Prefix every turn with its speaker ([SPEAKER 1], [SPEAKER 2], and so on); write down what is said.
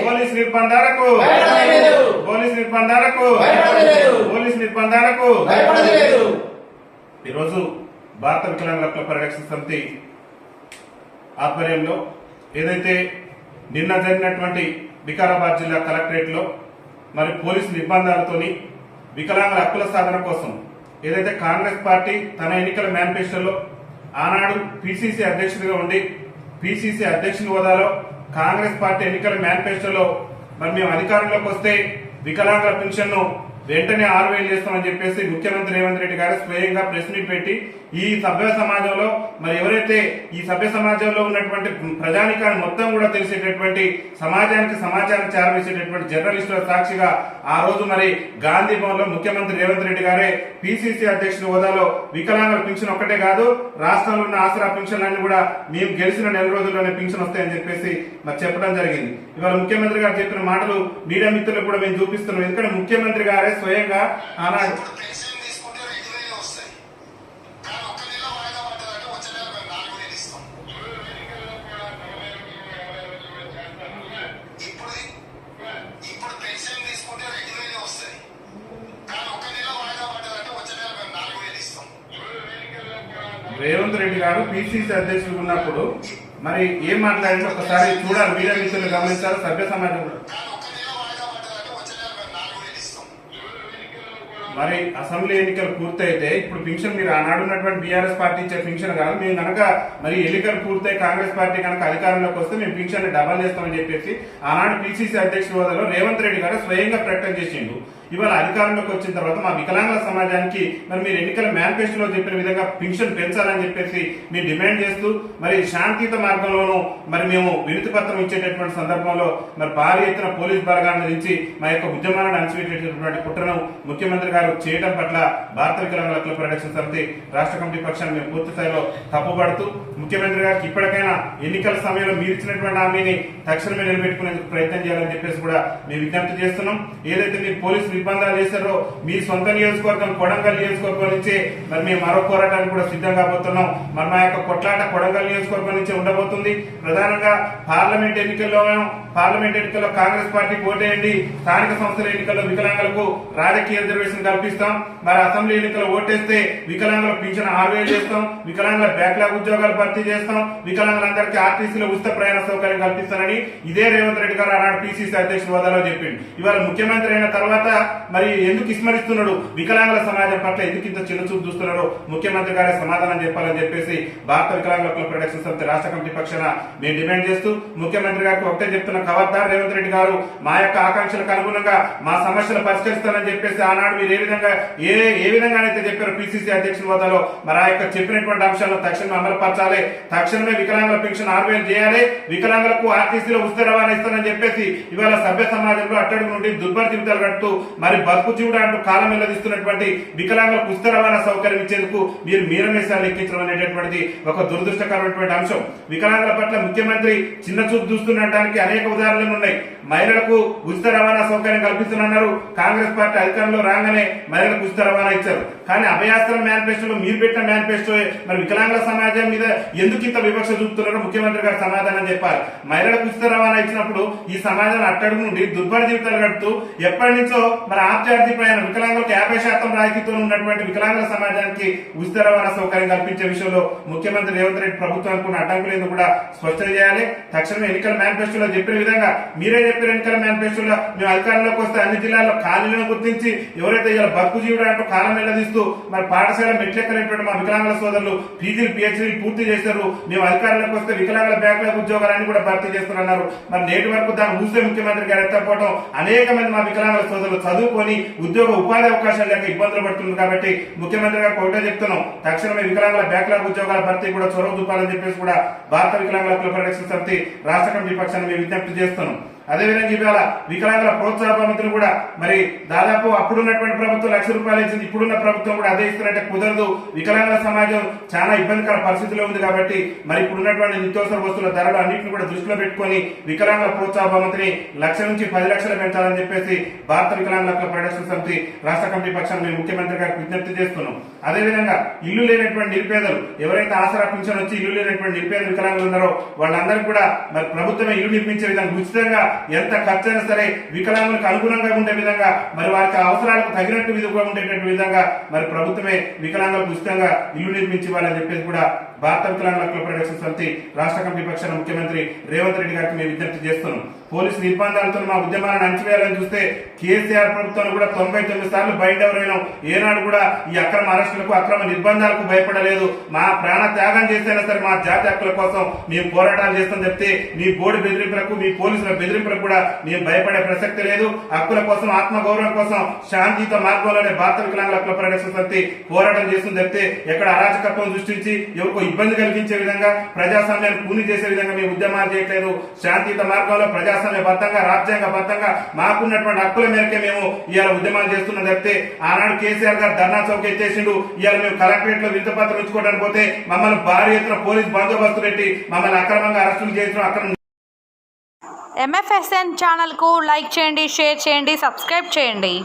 [SPEAKER 1] Police నిర్బంధాలకు ఈరోజు భారత వికలాంగుల హక్కుల పరిరక్షణ సమితి ఆధ్వర్యంలో ఏదైతే నిన్న జరిగినటువంటి వికారాబాద్ జిల్లా కలెక్టరేట్ లో మరి పోలీసు నిర్బంధాలతోని వికలాంగుల హక్కుల సాధన కోసం ఏదైతే కాంగ్రెస్ పార్టీ తన ఎన్నికల మేనిఫెస్టోలో ఆనాడు పిసిసి అధ్యక్షుడిగా ఉండి పిసిసి అధ్యక్షుని హోదాలో కాంగ్రెస్ పార్టీ ఎన్నికల మేనిఫెస్టోలో మరి మేము అధికారంలోకి వస్తే వికలాంగుల పెన్షన్ ను వెంటనే 6,000 చేస్తామని చెప్పేసి ముఖ్యమంత్రి రేవంత్ రెడ్డి గారు స్వయంగా ప్రెస్ మీట్ పెట్టి ఈ సభ్య సమాజంలో మరి ఎవరైతే ఈ సభ్య సమాజంలో ఉన్నటువంటి ప్రజానికాన్ని మొత్తం కూడా తెలిసేటటువంటి సమాజానికి సమాచారం చేరవేసేటటువంటి జర్నలిస్టుల సాక్షిగా ఆ రోజు మరి గాంధీ భవన్ లో ముఖ్యమంత్రి రేవంత్ రెడ్డి గారే పిసిసి అధ్యక్షుడి హోదాలో వికలాంగుల పింఛన్ ఒక్కటే కాదు రాష్ట్రంలో ఉన్న ఆసరా పింఛన్లన్నీ కూడా మేము గెలిచిన నెల రోజుల్లోనే పింఛన్ వస్తాయని చెప్పేసి మరి చెప్పడం జరిగింది. ఇవాళ ముఖ్యమంత్రి గారు చెప్పిన మాటలు మీడియా మిత్రులకు కూడా మేము చూపిస్తున్నాం. ఎందుకంటే ముఖ్యమంత్రి గారే స్వయంగా ఆనాడు రేవంత్ రెడ్డి గారు పిసిసి అధ్యక్షుడు ఉన్నప్పుడు మరి ఏం మాట్లాడిందో ఒకసారి చూడాలి, మీడియా మిత్రులు గమనించారు. సభ్య సమాజంలో మరి అసెంబ్లీ ఎన్నికలు పూర్తయితే ఇప్పుడు పింఛన్ మీరు ఆనాడు ఉన్నటువంటి బీఆర్ఎస్ పార్టీ ఇచ్చే పింఛన్ కాదు, మేము కనుక మరి ఎన్నికలు పూర్తయి కాంగ్రెస్ పార్టీ కనుక అధికారంలోకి వస్తే మేము పింఛన్ డబల్ చేస్తామని చెప్పేసి ఆనాడు పిసిసి అధ్యక్షుడి హోదాలో రేవంత్ రెడ్డి గారు స్వయంగా ప్రకటన చేసిండు. ఇవాళ అధికారంలోకి వచ్చిన తర్వాత మా వికలాంగుల సమాజానికి మరి మీరు ఎన్నికల మేనిఫెస్టోలో చెప్పిన విధంగా పింఛన్ పెంచాలని చెప్పేసి మీరు డిమాండ్ చేస్తూ మరి శాంతియుత మార్గంలోనూ మరి మేము వినతి పత్రం ఇచ్చేటటువంటి సందర్భంలో మరి భారీ ఎత్తున పోలీస్ బలగాన్ని నుంచి మా యొక్క ఉద్యమాలను అణచివేటటువంటి కుట్రను ముఖ్యమంత్రి గారు చేయడం పట్ల భారత వికలాంగుల హక్కుల పరిరక్షణ సమితి రాష్ట్ర కమిటీ పక్షాన్ని మేము పూర్తి స్థాయిలో తప్పుపడుతూ ముఖ్యమంత్రి గారికి ఇప్పటికైనా ఎన్నికల సమయంలో మీరు ఇచ్చినటువంటి హామీని తక్షణమే నిలబెట్టుకునేందుకు ప్రయత్నం చేయాలని చెప్పేసి కూడా మేము విజ్ఞప్తి చేస్తున్నాం. ఏదైతే మీరు పోలీసు నిర్బంధాలు చేశారో మీ సొంత నియోజకవర్గం కొడంగల్ నియోజకవర్గం నుంచి మరి మేము మరో పోరాటానికి కూడా సిద్ధం కాబోతున్నాం. మరి మా యొక్క కొట్లాట కొడంగల్ నియోజకవర్గం నుంచి ఉండబోతుంది. ప్రధానంగా పార్లమెంట్ ఎన్నికల్లో కాంగ్రెస్ పార్టీ ఓటేయండి, స్థానిక సంస్థల ఎన్నికల్లో వికలాంగులకు రాజకీయ రిజర్వేషన్ కల్పిస్తాం, మరి అసెంబ్లీ ఎన్నికల్లో ఓటేస్తే వికలాంగుల పింఛన్ 6,000 చేస్తాం, వికలాంగుల బ్యాక్లాగ్ ఉద్యోగాలు భర్తీ చేస్తాం, వికలాంగులందరికీ ఆర్టీసీలో ఉచిత ప్రయాణ సౌకర్యం కల్పిస్తానని ఇదే రేవంత్ రెడ్డి గారు ఆనాడు పిసిసి అధ్యక్షుడి హోదాలో చెప్పిండు. ఇవాళ ముఖ్యమంత్రి అయిన తర్వాత మరి ఎందుకు విస్మరిస్తున్నాడు, వికలాంగుల సమాజం పట్ల ఎందుకు ఇంత చిన్నచూపు చూస్తున్నారో ముఖ్యమంత్రి గారే సమాధానం చెప్పాలని చెప్పేసి భారత వికలాంగుల హక్కుల పరిరక్షణ సమితి రాష్ట్ర కమిటీ పక్షాన మేము డిమాండ్ చేస్తూ ముఖ్యమంత్రి గారికి ఒకటే చెప్తున్న ఖబర్దార్ రేవంత్ రెడ్డి గారు మా యొక్క ఆకాంక్షలకు అనుగుణంగా మా సమస్యలు పరిష్కరిస్తానని చెప్పేసి ఆనాడు మీరు ఏ విధంగానైతే చెప్పారో పిసిసి అధ్యక్షుడి హోదాలో మరి ఆ యొక్క చెప్పినటువంటి అంశాలను తక్షణమే అమలుపరచాలి, తక్షణమే వికలాంగుల పెన్షన్ 6,000 చేయాలి, వికలాంగులకు ఆర్టీసీలో ఉచిత రవాణా ఇస్తానని చెప్పేసి ఇవాళ సభ్య సమాజంలో అట్టడుగు నుండి దుర్భర జీవితాలు గడుపుతూ మరి బతుకు జీవుడు అంటూ కాలం వెల్లదిస్తున్నటువంటి వికలాంగులకు ఉచిత రవాణా సౌకర్యం ఇచ్చేందుకు మీరు మీరమేసాలు లెక్కించడం అనేటటువంటిది ఒక దురదృష్టకరమైనటువంటి అంశం. వికలాంగుల పట్ల ముఖ్యమంత్రి చిన్న చూపు చూస్తుండటానికి అనేక ఉదాహరణలు ఉన్నాయి. మహిళలకు ఉచిత రవాణా సౌకర్యం కల్పిస్తున్నారు, కాంగ్రెస్ పార్టీ అధికారంలో రాగానే మహిళలకు ఉచిత రవాణా ఇచ్చారు. కానీ అభయాస్త్రం మేనిఫెస్టోలో మీరు పెట్టిన మేనిఫెస్టో మరి వికలాంగుల సమాజం మీద ఎందుకు ఇంత వివక్ష చూపుతున్నారో ముఖ్యమంత్రి గారు సమాధానం చెప్పాలి. మహిళలకు ఉచిత రవాణా ఇచ్చినప్పుడు ఈ సమాజం అట్టడుగు నుండి దుర్భర జీవితాలు గడుపుతూ ఎప్పటి నుంచో మరి ఆప్యార్థి ప్రయాణం వికలాంగులకు 50% రాయితీతో ఉన్నటువంటి వికలాంగుల సమాజానికి ఉచిత రవాణా సౌకర్యం కల్పించే విషయంలో ముఖ్యమంత్రి రేవంత్ రెడ్డి ప్రభుత్వానికి ఉన్న అడ్డంకులు కూడా స్పష్టం చేయాలి. తక్షణమే ఎన్నికల మేనిఫెస్టోలో చెప్పిన విధంగా మీరే చెప్పిన ఎన్నికల మేనిఫెస్టోలో మేము అధికారంలోకి వస్తే అన్ని జిల్లాల్లో ఖాళీలను గుర్తించి ఎవరైతే ఇలా బతుకు జీవుడు అంటూ కాలం వెల్లదీస్తూ మరి పాఠశాల మెట్లెక్కనటువంటి మా వికలాంగుల సోదరులు పీజీలు పిహెచ్డీలు పూర్తి చేశారు, మేము అధికారంలోకి వస్తే వికలాంగుల బ్యాక్లాగ్ ఉద్యోగాలన్నీ కూడా భర్తీ చేస్తున్నారు. మరి నేటి వరకు దాన్ని ఊసే ముఖ్యమంత్రి గారు ఎత్తకపోవడం అనేక మంది మా వికలాంగుల సోదరులు చదువుకొని ఉద్యోగ ఉపాధి అవకాశాలు లేక ఇబ్బందులు పడుతున్నారు. కాబట్టి ముఖ్యమంత్రి గారు ఒకటే చెప్తున్నాం, తక్షణమే వికలాంగుల బ్యాక్లాగ్ ఉద్యోగాల భర్తీ కూడా చొరవ చూపాలని చెప్పేసి కూడా భారత వికలాంగుల హక్కుల పరిరక్షణ సమితి రాష్ట్ర కమిటీ పక్షాన్ని మేము విజ్ఞప్తి చేస్తున్నాం. అదేవిధంగా ఇవాళ వికలాంగుల ప్రోత్సాహ భవంతులు కూడా మరి దాదాపు అప్పుడున్నటువంటి ప్రభుత్వం ₹1,00,000 ఇచ్చింది, ఇప్పుడున్న ప్రభుత్వం కూడా అదే ఇస్తున్నట్టే కుదరదు. వికలాంగుల సమాజం చాలా ఇబ్బందికర పరిస్థితిలో ఉంది కాబట్టి మరి ఇప్పుడున్నటువంటి నిత్యావసర వస్తువుల ధరలు అన్నింటిని కూడా దృష్టిలో పెట్టుకుని వికలాంగుల ప్రోత్సాహ భవంతిని 1,00,000 నుంచి 10 లక్షలు పెంచాలని చెప్పేసి భారత వికలాంగుల హక్కుల పరిరక్షణ సమితి రాష్ట్ర కమిటీ పక్షాన మేము ముఖ్యమంత్రి గారికి విజ్ఞప్తి చేస్తున్నాం. అదేవిధంగా ఇల్లు లేనటువంటి నిరుపేదలు ఎవరైతే ఆసరా పింఛన్ వచ్చి ఇల్లు లేనటువంటి నిరుపేద వికలాంగులు ఉన్నారో వాళ్ళందరికీ కూడా మరి ప్రభుత్వమే ఇల్లు నిర్మించే విధంగా ఉచితంగా ఎంత ఖర్చైనా సరే వికలాంగులకు అనుగుణంగా ఉండే విధంగా మరి వారికి అవసరాలకు తగినట్టు విధంగా ఉండేటటువంటి విధంగా మరి ప్రభుత్వమే వికలాంగులకు ఉచితంగా ఇల్లు నిర్మించి ఇవ్వాలని చెప్పేసి కూడా భారత వికలాంగుల హక్కుల పరిరక్షణ సమితి రాష్ట్ర కమిటీ పక్షాన ముఖ్యమంత్రి రేవంత్ రెడ్డి గారికి మేము విజ్ఞప్తి చేస్తున్నాం. పోలీసు నిర్బంధాలతో మా ఉద్యమాలను అణచివేయాలని చూస్తే కేసీఆర్ ప్రభుత్వం కూడా 99 సార్లు బయట ఎవరైనా ఏనాడు కూడా ఈ అక్రమ అరెస్టులకు అక్రమ నిర్బంధాలకు భయపడలేదు. మా ప్రాణ త్యాగం చేస్తేనే సరే మా జాతి హక్కుల కోసం మేము పోరాటాలు చేస్తాం చెప్తే మీ బోర్డు బెదిరింపులకు మీ పోలీసుల బెదిరింపులకు కూడా మేము భయపడే ప్రసక్తి లేదు. హక్కుల కోసం ఆత్మగౌరవం కోసం శాంతియుత మార్గంలోనే భారత వికలాంగుల హక్కుల పరిరక్షణ సమితి పోరాటం చేస్తుంది చెప్తే ఎక్కడ అరాచకత్వం సృష్టించి ఎవరికో ఇబ్బంది కలిగించే విధంగా ప్రజాస్వామ్యాన్ని కూని చేసే విధంగా మేము ఉద్యమాలు చేయట్లేదు. శాంతియుత మార్గంలో ప్రజాస్వామ్యబద్ధంగా రాజ్యాంగబద్ధంగా మాకున్నటువంటి హక్కుల మేరకే మేము ఇవాళ ఉద్యమాలు చేస్తున్నాం చెప్తే ఆనాడు కేసీఆర్ గారు ధర్నా చౌక్ ఎత్తేసిండు. ఇవాళ మేము కలెక్టరేట్ లో వింతపత్రం ఇచ్చుకోవడానికి పోతే మమ్మల్ని భారీ ఎత్తున పోలీస్ బందోబస్తు పెట్టి మమ్మల్ని అక్రమంగా అరెస్టులు చేసిన అక్రమం.
[SPEAKER 2] MFSN ఛానల్కు లైక్ చేయండి, షేర్ చేయండి, సబ్స్క్రైబ్ చేయండి.